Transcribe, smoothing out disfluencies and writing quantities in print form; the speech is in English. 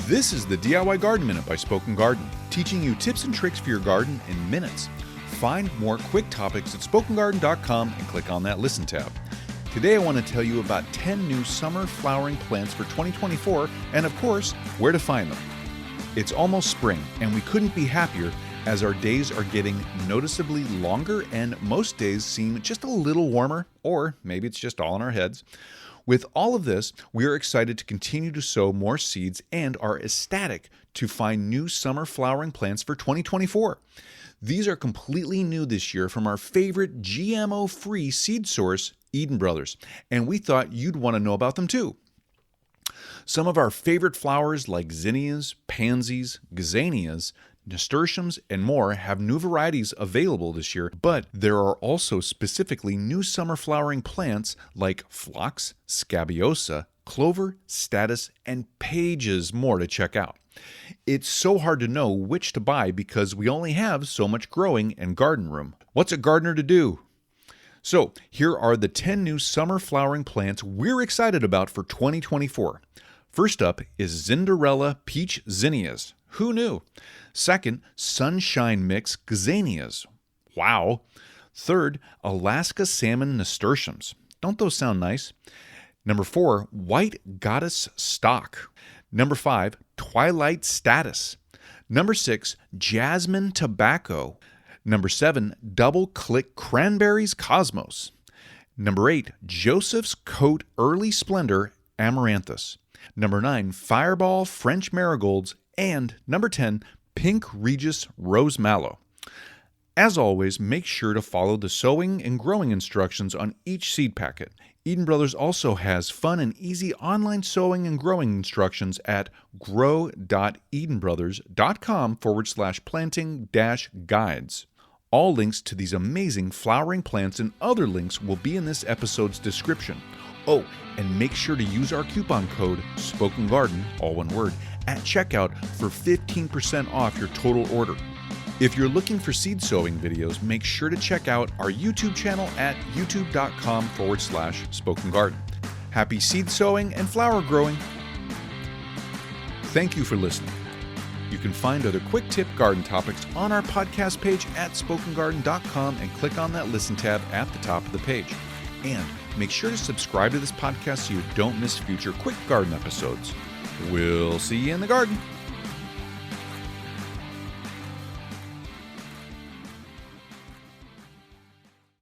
This is the DIY Garden Minute by Spoken Garden, teaching you tips and tricks for your garden in minutes. Find more quick topics at spokengarden.com and click on that Listen tab. Today I want to tell you about 10 new summer flowering plants for 2024 and, of course, where to find them. It's almost spring, and we couldn't be happier as our days are getting noticeably longer and most days seem just a little warmer, or maybe it's just all in our heads. With all of this, we are excited to continue to sow more seeds and are ecstatic to find new summer flowering plants for 2024. These are completely new this year from our favorite GMO-free seed source, Eden Brothers, and we thought you'd want to know about them too. Some of our favorite flowers like zinnias, pansies, gazanias, nasturtiums, and more have new varieties available this year, but there are also specifically new summer flowering plants like phlox, scabiosa, clover, statice, and pages more to check out. It's so hard to know which to buy because we only have so much growing and garden room. What's a gardener to do? So here are the 10 new summer flowering plants we're excited about for 2024. First up is Cinderella Peach Zinnias. Who knew? Second, Sunshine Mix Gazanias. Wow. Third, Alaska Salmon Nasturtiums. Don't those sound nice? Number 4, White Goddess Stock. Number 5, Twilight Status. Number 6, Jasmine Tobacco. Number 7, Double Click Cranberries Cosmos. Number 8, Joseph's Coat Early Splendor Amaranthus. Number 9, Fireball French Marigolds. And number 10, Pink Regis Rose Mallow. As always, make sure to follow the sowing and growing instructions on each seed packet. Eden Brothers also has fun and easy online sowing and growing instructions at grow.edenbrothers.com/planting-guides. All links to these amazing flowering plants and other links will be in this episode's description. Oh, and make sure to use our coupon code SpokenGarden, all one word, at checkout for 15% off your total order. If you're looking for seed sowing videos, make sure to check out our YouTube channel at youtube.com/SpokenGarden. Happy seed sowing and flower growing! Thank you for listening. You can find other quick tip garden topics on our podcast page at spokengarden.com and click on that Listen tab at the top of the page. And make sure to subscribe to this podcast so you don't miss future quick garden episodes. We'll see you in the garden.